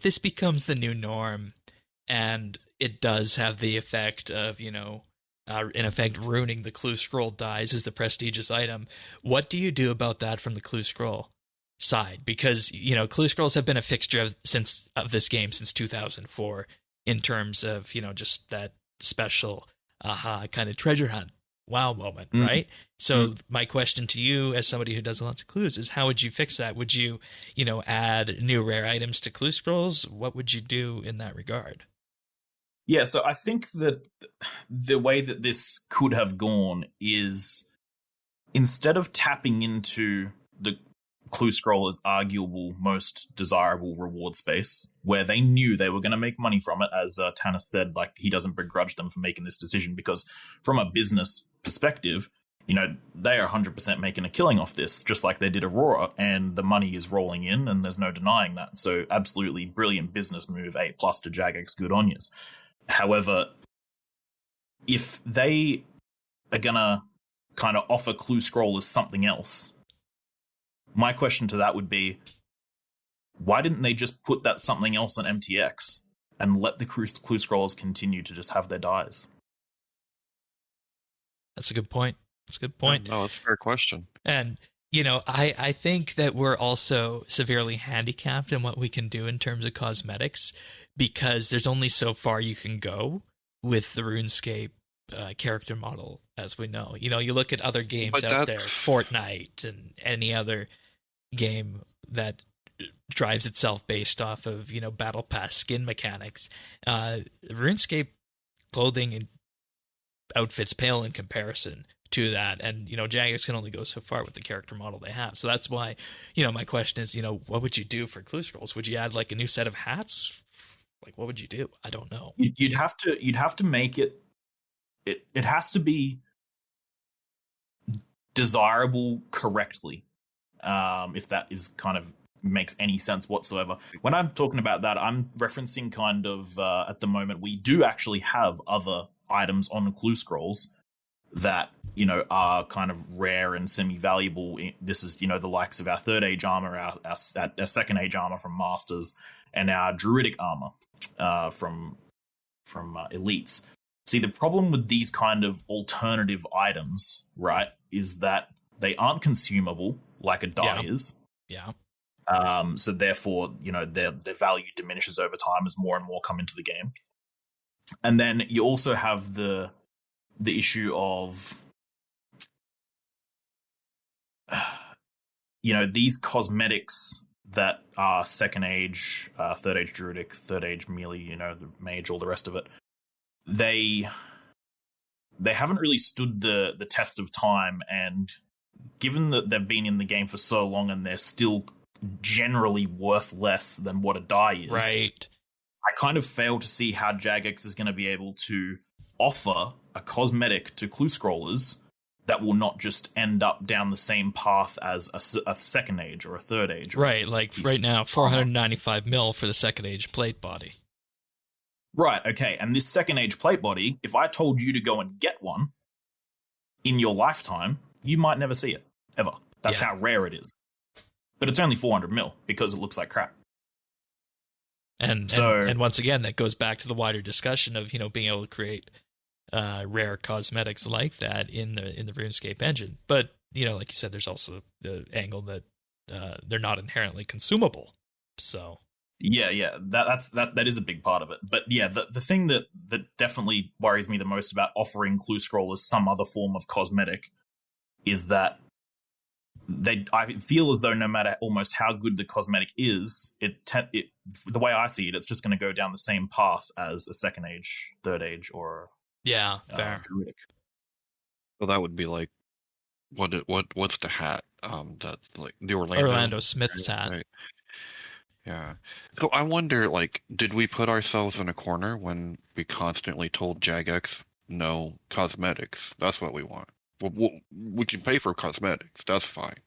this becomes the new norm, and it does have the effect of, in effect, ruining the clue scroll dies as the prestigious item. What do you do about that from the clue scroll side? Because, clue scrolls have been a fixture of this game since 2004 in terms of, just that special aha kind of treasure hunt wow moment, right? So my question to you, as somebody who does lots of clues, is how would you fix that? Would you, add new rare items to clue scrolls? What would you do in that regard? Yeah, so I think that the way that this could have gone is, instead of tapping into the clue scroll as arguable most desirable reward space, where they knew they were going to make money from it, as Tannis said, like, he doesn't begrudge them for making this decision, because from a business perspective, they are 100% making a killing off this, just like they did Aurora, and the money is rolling in, and there's no denying that. So absolutely brilliant business move, A+ to Jagex, good on yous. However, if they are going to kind of offer clue scroll as something else, my question to that would be, why didn't they just put that something else on MTX and let the clue scrollers continue to just have their dies? That's a good point. That's a good point. No, that's a fair question. And, I think that we're also severely handicapped in what we can do in terms of cosmetics, because there's only so far you can go with the RuneScape character model, as we know. You look at other games out there, Fortnite and any other game that drives itself based off of, battle pass skin mechanics. RuneScape clothing and outfits pale in comparison to that, and Jagex can only go so far with the character model they have. So that's why, my question is, what would you do for clue scrolls? Would you add like a new set of hats? Like, what would you do? I don't know. You'd have to make it has to be desirable correctly, if that is kind of makes any sense whatsoever. When I'm talking about that, I'm referencing kind of at the moment we do actually have other items on clue scrolls that are kind of rare and semi-valuable. This is the likes of our third age armor, our second age armor from Masters, and our druidic armor from elites. See, the problem with these kind of alternative items, right, is that they aren't consumable like a die is. Yeah. So therefore, their value diminishes over time as more and more come into the game. And then you also have the issue of these cosmetics that are second age, third age druidic, third age melee, the mage, all the rest of it. They haven't really stood the test of time, and given that they've been in the game for so long and they're still generally worth less than what a die is. Right. I kind of fail to see how Jagex is going to be able to offer a cosmetic to clue scrollers that will not just end up down the same path as a second age or a third age. Right, like right now, 495 mil for the second age plate body. Right, okay, and this second age plate body, if I told you to go and get one in your lifetime, you might never see it, ever. That's how rare it is. But it's only 400 mil because it looks like crap. And once again, that goes back to the wider discussion of being able to create rare cosmetics like that in the RuneScape engine. But like you said, there's also the angle that they're not inherently consumable. So that is a big part of it. But yeah, the thing that definitely worries me the most about offering clue scrollers some other form of cosmetic is that I feel as though no matter almost how good the cosmetic is, the way I see it, it's just going to go down the same path as a second age, third age, or fair. druidic. Well, that would be like what's the hat? That's like the Orlando Smith's hat. Right. Yeah. So I wonder, like, did we put ourselves in a corner when we constantly told Jagex no cosmetics? That's what we want. Well, we can pay for cosmetics. That's fine.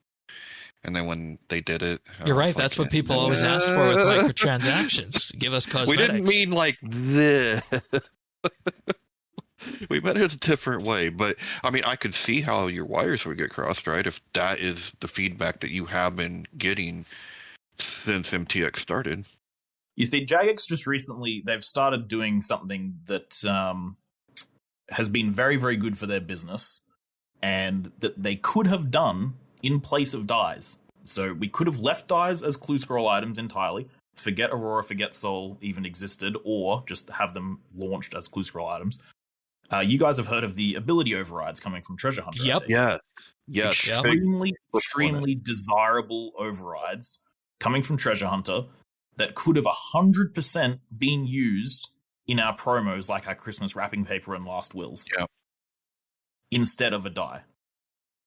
And then when they did it, you're right. That's what people always ask for with microtransactions. Give us cosmetics. We didn't mean like this. We meant it a different way. But I mean, I could see how your wires would get crossed, right? If that is the feedback that you have been getting since MTX started. You see, Jagex just recently, they've started doing something that has been very, very good for their business, and that they could have done in place of dies. So we could have left dies as clue scroll items entirely, forget Aurora, forget Soul even existed, or just have them launched as clue scroll items. You guys have heard of the ability overrides coming from Treasure Hunter. Yep. Yes. Extremely desirable overrides coming from Treasure Hunter that could have 100% been used in our promos, like our Christmas wrapping paper and Last Wills. Yep. Instead of a die.